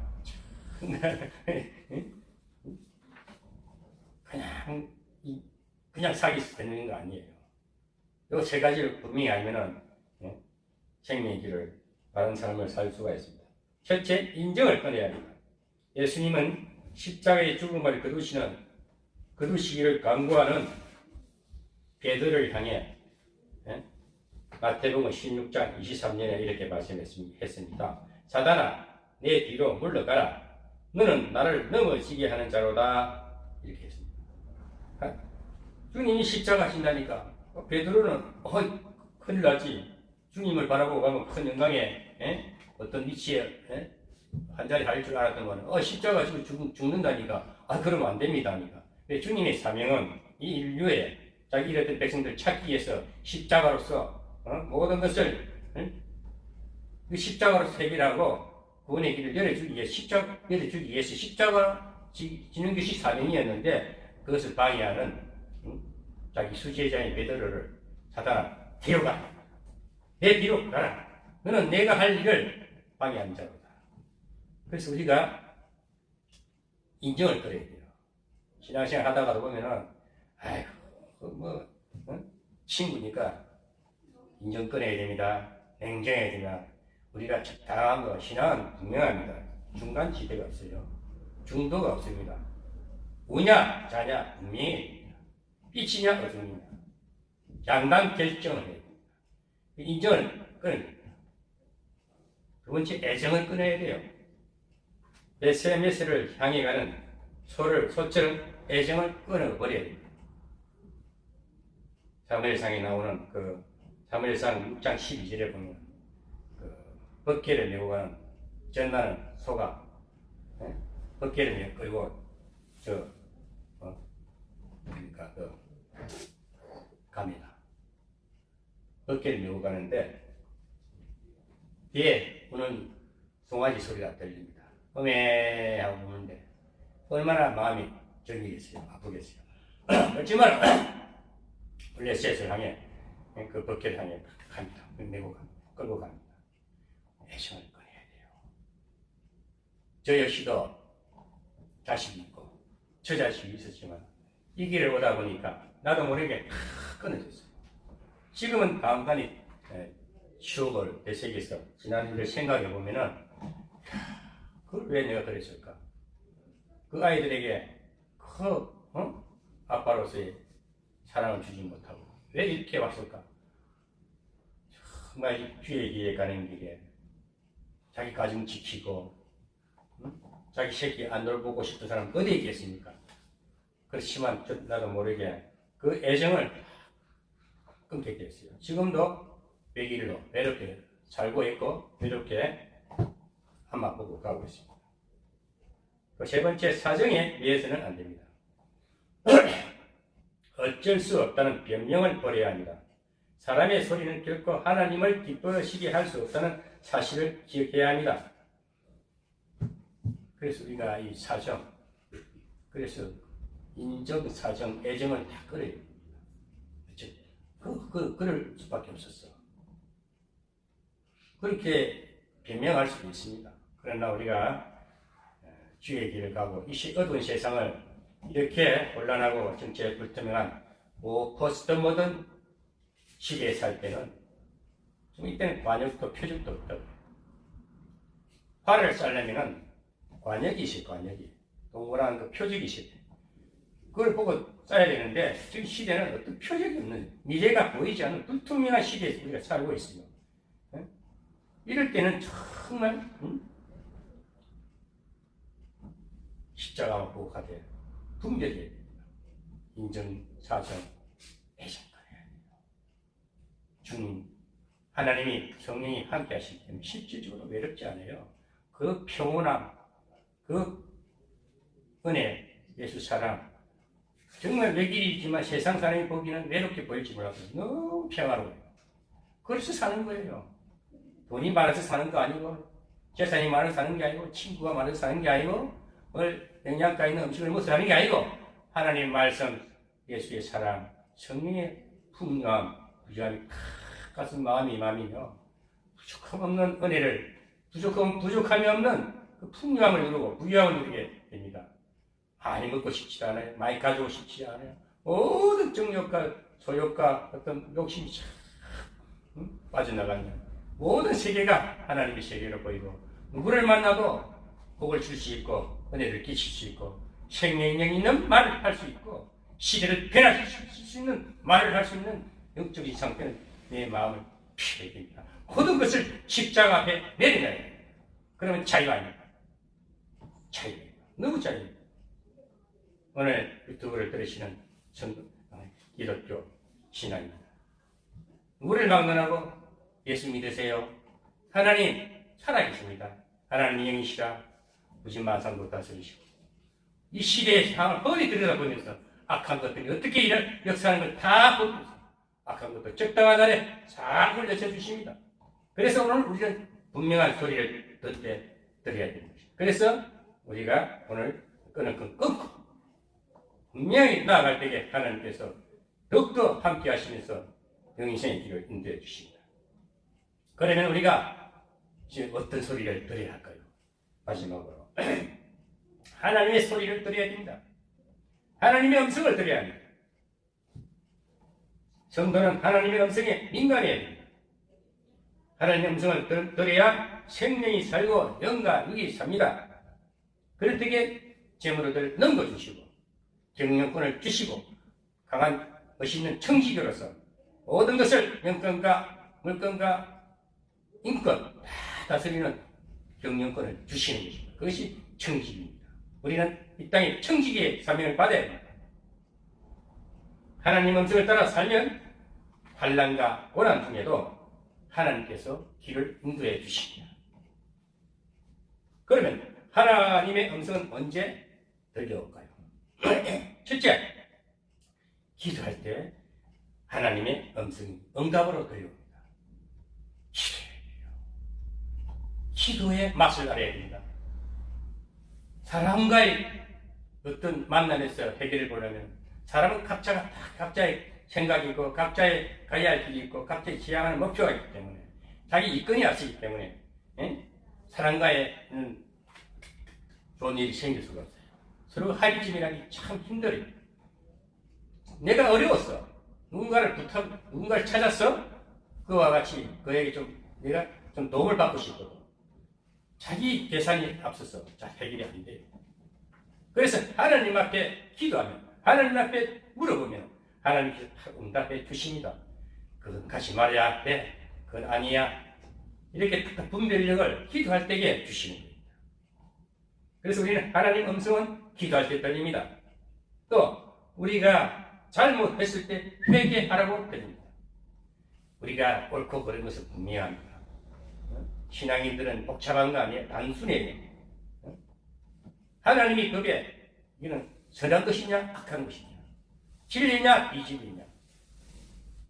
그냥 사귀어서 되는 거 아니에요. 이 세 가지를 분명히 알면은 생명의 길을 바른 삶을 살 수가 있습니다. 첫째, 인정을 꺼내야 합니다. 예수님은 십자가의 죽음을 거두시기를 강구하는 베드로를 향해 마태복음 16장 23절에 이렇게 말씀했습니다. 사단아, 내 뒤로 물러가라. 너는 나를 넘어지게 하는 자로다. 이렇게 했습니다. 주님이 십자가 하신다니까 베드로는 큰일 나지. 주님을 바라보고 가면 큰 영광에 어떤 위치에 한 자리 할 줄 알았던 거는 십자가 지금 죽는다니까 그러면 안 됩니다. 주님의 사명은 이 인류에 자기 잃었던 백성들 찾기 위해서 십자가로서 모든 것을 그 십자가로 해결하고 구원의 길을 열어주기 위해서 십자가 지는 것이 사명이었는데 그것을 방해하는 자기 수제자인 베드로를 사단아 데려가. 내 뒤로 가라. 너는 내가 할 일을 방해하는 자로다. 그래서 우리가 인정을 끌어야 돼요. 신앙생활 하다가도 보면은 아이고 친구니까 인정 끊어야 됩니다. 냉정해야 됩니다. 우리가 적당한 거 신앙은 분명합니다. 중간 지대가 없어요. 중도가 없습니다. 우냐 자냐 분명히 빛이냐 어둠이냐 양단 결정을 해야 됩니다. 인정을 끊어야 됩니다. 두 번째 애정을 끊어야 돼요. SMS를 향해 가는 소처럼 애정을 끊어버려야 됩니다. 사무엘상에 나오는 사무엘상 6장 12절에 보면 벗개를 메고 가는 전나는 소가 벗개를 끌고 갑니다. 벗개를 메고 가는데 뒤에 우는 송아지 소리가 들립니다. 어메 하고 우는데 얼마나 마음이 저리겠어요. 아프겠어요. 그렇지만 블레셋을 향해 그 벗개를 향해 갑니다. 메고 갑니다. 끌고 갑니다. 애정을 꺼내야 돼요. 저 역시도 자식이 있고 저 자식이 있었지만 이 길을 오다 보니까 나도 모르게 끊어졌어요. 지금은 간간히 추억을 되새겨서 지난 일을 생각해 보면은 그걸 왜 내가 그랬을까? 그 아이들에게 아빠로서의 사랑을 주지 못하고 왜 이렇게 왔을까? 정말 주의 길에 가는 길에 자기 가정 지키고 자기 새끼 안 돌보고 싶은 사람 어디에 있겠습니까? 그렇지만 나도 모르게 그 애정을 끊게 됐어요. 지금도 외길로 외롭게 살고 있고 외롭게 한맛 보고 가고 있습니다. 그 세 번째 사정에 의해서는 안 됩니다. 어쩔 수 없다는 변명을 버려야 합니다. 사람의 소리는 결코 하나님을 기뻐하시게 할 수 없다는 사실을 기억해야 합니다. 그래서 우리가 이 사정, 그래서 인정, 사정, 애정을 다 끌어야 됩니다. 그럴 수밖에 없었어. 그렇게 변명할 수도 있습니다. 그러나 우리가 주의 길을 가고 이 어두운 세상을 이렇게 혼란하고 정체에 불투명한 포스트 모던 시대에 살 때는 이때는 관역도 표적도 없다고. 활을 쌀려면은 관역이 있어요. 관역이 동그란 그 표적이 있어요. 그걸 보고 쏴야 되는데 지금 시대는 어떤 표적이 없는 미래가 보이지 않는 불투명한 시대에 우리가 살고 있어요. 이럴 때는 정말 십자가만 보고 가되 분별해야 됩니다. 인정, 사정, 애정가야 돼요. 주님, 하나님이 성령이 함께 하실 때는 실질적으로 외롭지 않아요. 그 평온함, 그 은혜, 예수 사랑, 정말 외길이지만 세상 사람이 보기는 외롭게 보일지 몰라도 너무 평화로워요. 그래서 사는 거예요. 돈이 많아서 사는 거 아니고, 재산이 많아서 사는 게 아니고, 친구가 많아서 사는 게 아니고, 영양가 있는 음식을 먹어서 사는 게 아니고, 하나님 말씀, 예수의 사랑, 성령의 풍요함, 부지함이 가슴 마음이며, 부족함 없는 은혜를, 부족함이 없는 그 풍요함을 누르고, 부유함을 누리게 됩니다. 많이 먹고 싶지 않아요. 많이 가지고 싶지 않아요. 모든 정욕과 소욕과 어떤 욕심이 빠져나가면 모든 세계가 하나님의 세계로 보이고 누구를 만나도 복을 줄 수 있고 은혜를 끼칠 수 있고 생명력 있는 말을 할 수 있고 시대를 변화시킬 수 있는 말을 할 수 있는 영적인 상태는 내 마음을 피해야 됩니다. 모든 것을 십자가 앞에 내려놔야 됩니다. 그러면 자유 아닙니까? 자유입니다. 너무 자유입니다. 오늘 유튜브를 들으시는 기독교 신앙입니다. 누구를 막론하고 예수 믿으세요. 하나님 살아계십니다. 하나님 영이시라 무진만상도 다스리시고 이 시대의 상황을 뻔히 들여다보면서 악한 것들이 어떻게 이런 역사하는 걸 다 보고 있습니다. 악한 것도 적당한 날에 잘 흘려쳐 주십니다. 그래서 오늘 우리는 분명한 소리를 듣되 드려야 되는 것입니다. 그래서 우리가 오늘 끄는 건 끊고 분명히 나아갈 때에 하나님께서 더욱더 함께 하시면서 영생의 길을 인도해 주십니다. 그러면 우리가 지금 어떤 소리를 들어야 할까요? 마지막으로 하나님의 소리를 들어야 됩니다. 하나님의 음성을 들어야 합니다. 성도는 하나님의 음성에 민감해야 됩니다. 하나님의 음성을 들어야 생명이 살고 영과 육이 삽니다. 그럴 때에 재물을 넘겨주시고 경영권을 주시고 강한 멋있는 청지기로서 모든 것을 영권과 물권과 인권 다 다스리는 경영권을 주시는 것입니다. 그것이 청지기입니다. 우리는 이 땅에 청지기의 사명을 받아야 합니다. 하나님 음성을 따라 살면 환난과 고난 중에도 하나님께서 길을 인도해 주십니다. 그러면 하나님의 음성은 언제 들려올까요? 첫째, 기도할 때 하나님의 음성이 응답으로 들려옵니다. 기도의 맛을 알아야 됩니다. 사람과의 어떤 만남에서 해결을 보려면 사람은 각자의 생각이 있고 각자의 가야 할 길이 있고 각자의 지향하는 목표가 있기 때문에 자기 이권이 앞서기 때문에 사람과의 좋은 일이 생길 수가 없어요. 서로 합의점이라니 참 힘들어요. 내가 어려웠어. 누군가를 찾았어? 그와 같이 그에게 내가 좀 도움을 받고 싶거든. 자기 계산이 앞서서 잘 해결이 안 돼요. 그래서 하나님 앞에 기도하면, 하나님 앞에 물어보면 하나님께서 응답해 주십니다. 그건 가지 말아야 돼. 그건 아니야. 이렇게 분별력을 기도할 때에 주시는 겁니다. 그래서 우리는 하나님 음성은 기도할 때 들립니다. 또 우리가 잘못했을 때 회개하라고 드립니다. 우리가 옳고 그른 것은 분명합니다. 신앙인들은 복잡한 거 아니에요. 단순해요. 하나님이 법에 이는 선한 것이냐 악한 것이냐 진리냐 비진리냐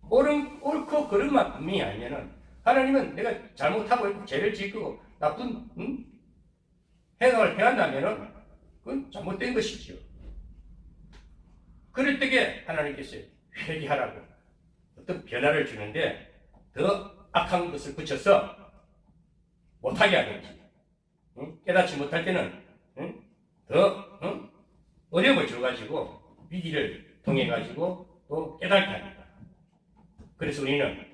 옳고 그른만 분명히 알면은 하나님은 내가 잘못하고 있고 죄를 짓고 나쁜 행동을 해한다면은 그건 잘못된 것이지요. 그럴 때에 하나님께서 회개하라고 어떤 변화를 주는데 더 악한 것을 붙여서 못하게 하든지 깨닫지 못할 때는 더 어려움을 줘가지고 위기를 통해가지고 또 깨닫게 합니다. 그래서 우리는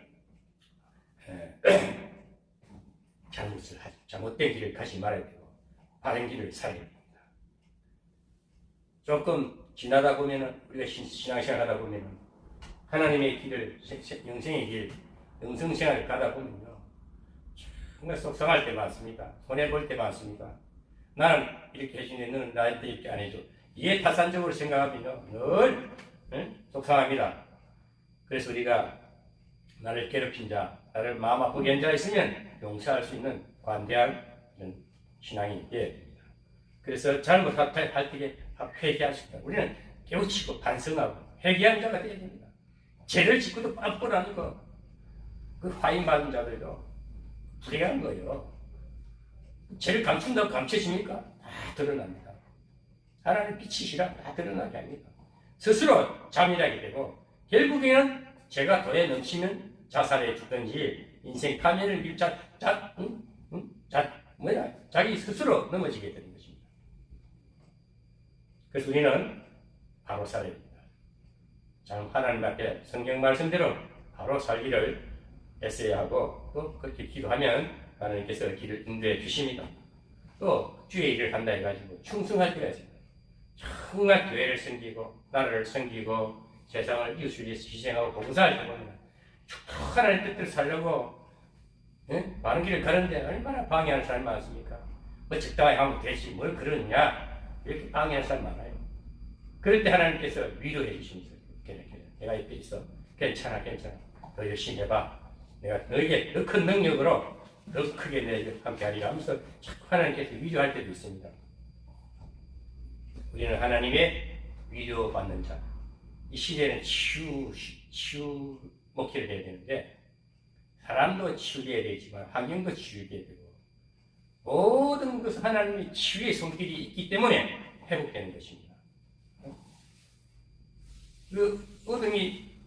잘못된 길을 가지 말아야 되고 바른 길을 살아야 됩니다. 조금 지나다 보면은 우리가 신앙생활 하다 보면은 하나님의 길을 영생의 길 영성생활을 가다 보면요 정말 속상할 때 많습니다. 손해볼 때 많습니다. 나는 이렇게 해주는데 너는 나한테 이렇게 안 해줘. 이게 타산적으로 생각하면요 늘 속상합니다. 그래서 우리가 나를 괴롭힌 자, 나를 마음 아프게 한 자 있으면 용서할 수 있는 관대한 신앙이 되어야 됩니다. 그래서 잘못할 때에 회개할 수 있다. 우리는 깨우치고 반성하고 회개한 자가 되어야 됩니다. 죄를 짓고도 뻔뻔하는 그 화인 받은 자들도 불행한 거예요. 죄를 감춘다고 감춰집니까? 다 드러납니다. 하나님 빛이시라 다 드러나게 합니다. 스스로 자멸하게 되고 결국에는 죄가 도에 넘치면 자살해 죽든지 인생 파멸을 길 자기 스스로 넘어지게 되는 것입니다. 그래서 우리는 바로 살아야 됩니다. 참 하나님 앞에 성경 말씀대로 바로 살기를 애써야 하고 또 그렇게 기도하면 하나님께서 길을 인도해 주십니다. 또 주의 일을 한다 해가지고 충성할 때가 있습니다. 정말 교회를 섬기고 나라를 섬기고 세상을 이웃을 위해서 희생하고 봉사할 때 보면 축복 하나님 뜻대로 살려고 많은 길을 가는데 얼마나 방해하는 사람이 많습니까? 뭐 적당히 하면 되지 뭘 그러느냐 이렇게 방해하는 사람 많아요. 그럴 때 하나님께서 위로해 주십니다. 내가 옆에 있어. 괜찮아. 더 열심히 해봐. 내가 너에게 더 큰 능력으로 더 크게 내 함께 하리라 하면서 자꾸 하나님께서 위로할 때도 있습니다. 우리는 하나님의 위로받는 자. 이 시대는 치유 목회를 해야 되는데 사람도 치유돼야 되지만 환경도 치유돼야 되고 모든 것은 하나님의 치유의 손길이 있기 때문에 회복되는 것입니다.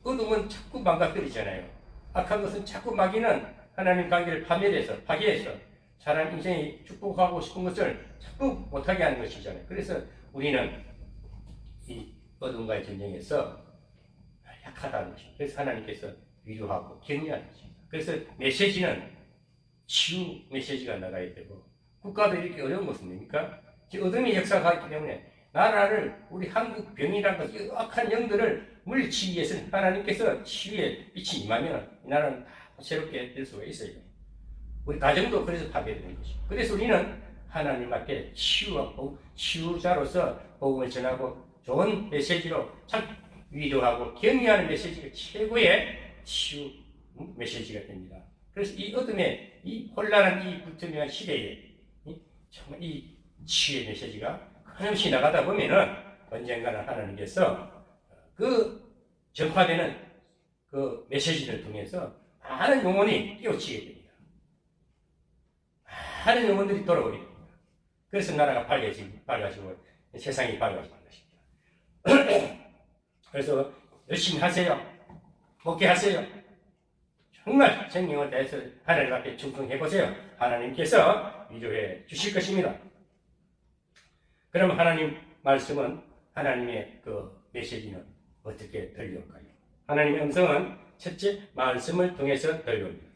어둠은 자꾸 망가뜨리잖아요. 악한 것은 자꾸 마귀는 하나님 관계를 파괴해서 사람 인생이 축복하고 싶은 것을 자꾸 못하게 하는 것이잖아요. 그래서 우리는 이 어둠과의 전쟁에서 약하다는 것입니다. 그래서 하나님께서 위로하고 격려하는 것입니다. 그래서 메시지는 치유 메시지가 나가야 되고, 국가도 이렇게 어려운 것은 뭡니까? 어둠의 역사가 있기 때문에 나라를, 우리 한국 병이라는 것, 악한 영들을 물리치기 위해서는 하나님께서 치유의 빛이 임하면 이 나라는 다 새롭게 될 수가 있어요. 우리 가정도 그래서 파괴되는 것이죠. 그래서 우리는 하나님 앞에 치유자로서 복음을 전하고 좋은 메시지로 위로하고 격려하는 메시지가 최고의 치유 메시지가 됩니다. 그래서 이 어둠의 이 혼란한 이 불투명한 시대에 정말 이 치유의 메시지가 끊임없이 나가다 보면은 언젠가는 하나님께서 그 전파되는 그 메시지를 통해서 많은 영혼이 깨우치게 됩니다. 많은 영혼들이 돌아오게 됩니다. 그래서 나라가 밝아지고 세상이 밝아지는 것입니다. 그래서 열심히 하세요. 목회하세요. 정말 생명을 다해서 하나님 앞에 충성해보세요. 하나님께서 위로해 주실 것입니다. 그럼 하나님 말씀은, 하나님의 그 메시지는 어떻게 들려올까요? 하나님의 음성은 첫째, 말씀을 통해서 들려옵니다.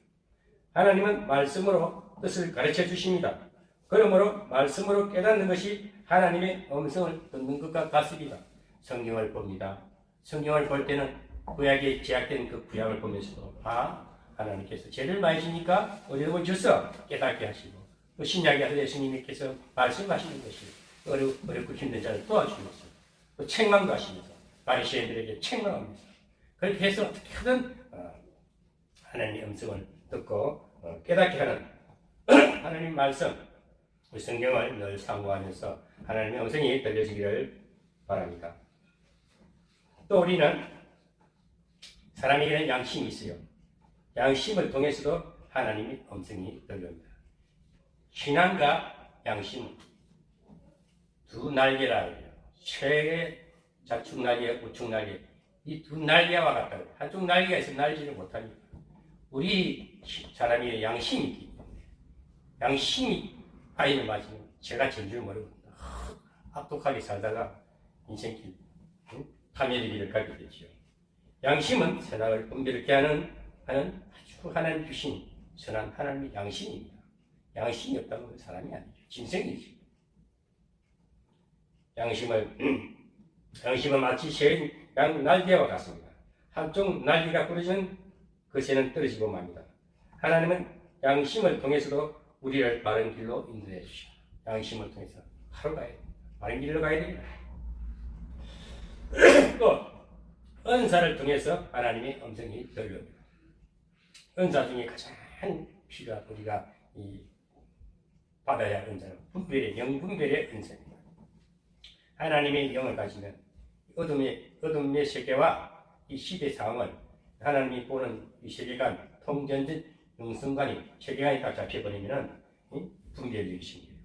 하나님은 말씀으로 뜻을 가르쳐 주십니다. 그러므로 말씀으로 깨닫는 것이 하나님의 음성을 듣는 것과 같습니다. 성경을 봅니다. 성경을 볼 때는 구약에 제약된 그 구약을 보면서도 하나님께서 죄를 많이 지니까 어려움을 줘서 깨닫게 하시고, 또 신약에 와서 예수님께서 말씀하시는 것이 어렵고 힘든 자를 도와주면서, 또 책망도 하시면서 바리새인들에게 책망합니다. 그렇게 해서 어떻게든 하나님의 음성을 듣고 깨닫게 하는 하나님 말씀, 우리 성경을 늘 상고하면서 하나님의 음성이 들려지기를 바랍니다. 또 우리는 사람에게는 양심이 있어요. 양심을 통해서도 하나님의 음성이 들려옵니다. 신앙과 양심은 두 날개라 해요. 최의 좌측 날개, 우측 날개, 이 두 날개와 같다고 해요. 한쪽 날개가 있으면 날지를 못합니다. 우리 사람이 양심이 있기 때문에, 양심이 파인을 맞으면 제가 전줄 모르고 악독하게 살다가 인생길 파멸의 길을 가게 되죠. 양심은 선악을 분별케 하는 아주 하나님 주신 선한 하나님의 양심입니다. 양심이 없다면 사람이 아니죠. 짐승이죠. 양심은 마치 새 양 날개와 같습니다. 한쪽 날개가 부러지면 그 새는 떨어지고 맙니다. 하나님은 양심을 통해서도 우리를 바른 길로 인도해 주시오. 양심을 통해서 바로 가야 됩니다. 바른 길로 가야 됩니다. 또 은사를 통해서 하나님의 음성이 들려옵니다. 은사 중에 가장 필요한 우리가 받아야 할 은사는 영분별의 은사입니다. 하나님의 영을 가지면 어둠의 세계와 이 시대 상황을 하나님이 보는 이 세계관, 통전적 영성관이 세계관이 딱 잡혀버리면 분별력이 생겨요.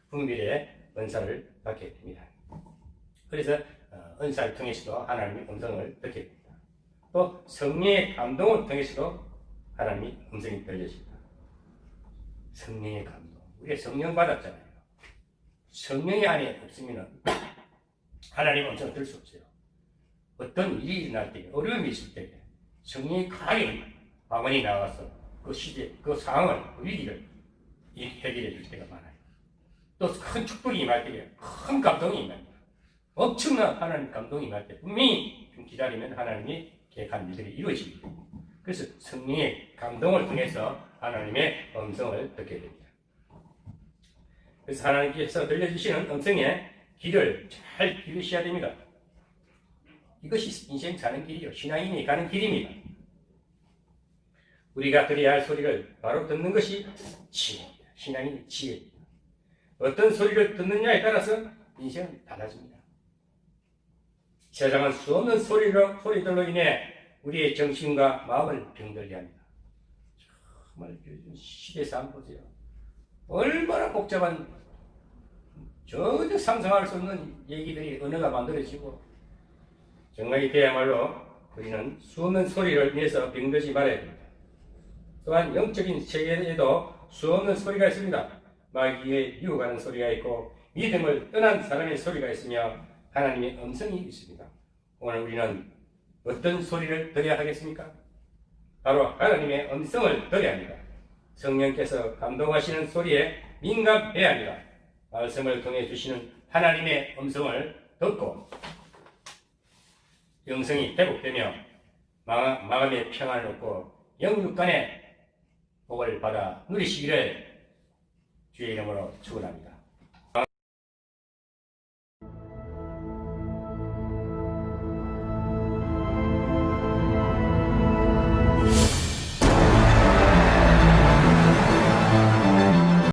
분별의 은사를 받게 됩니다. 그래서 은사를 통해서도 하나님의 음성을 듣게 됩니다. 또 성령의 감동을 통해서도 하나님의 음성이 들려집니다. 성령의 감동. 우리가 성령 받았잖아요. 성령이 안에 없으면 하나님의 음성을 들을 수 없어요. 어떤 일이 일어날 때, 어려움이 있을 때 성령이 강하게 방언이 나와서 그 시대, 그 상황을, 그 위기를 해결해 줄 때가 많아요. 또 큰 축복이 임할 때, 큰 감동이 임합니다. 엄청난 하나님 감동이 임할 때 분명히 좀 기다리면 하나님이 계획한 일들이 이루어집니다. 그래서 성령의 감동을 통해서 하나님의 음성을 듣게 됩니다. 그래서 하나님께서 들려주시는 음성의 길을 잘 기르셔야 됩니다. 이것이 인생 사는 길이요. 신앙인이 가는 길입니다. 우리가 들어야 할 소리를 바로 듣는 것이 지혜입니다. 신앙인의 지혜입니다. 어떤 소리를 듣느냐에 따라서 인생은 달라집니다. 세상은 수없는 소리들로 인해 우리의 정신과 마음을 병들게 합니다. 정말 요즘 시대 상황 보세요. 얼마나 복잡한 전혀 상상할 수 없는 얘기들이 언어가 만들어지고 정말 이때야말로 우리는 수없는 소리를 인해서 병들지 말아야 됩니다. 또한 영적인 세계에도 수없는 소리가 있습니다. 마귀의 유혹하는 소리가 있고 믿음을 떠난 사람의 소리가 있으며 하나님의 음성이 있습니다. 오늘 우리는 어떤 소리를 들어야 하겠습니까? 바로 하나님의 음성을 들어야 합니다. 성령께서 감동하시는 소리에 민감해야 합니다. 말씀을 통해 주시는 하나님의 음성을 듣고 영성이 회복되며 마음의 평안을 얻고 영육간의 복을 받아 누리시기를 주의 이름으로 축원합니다.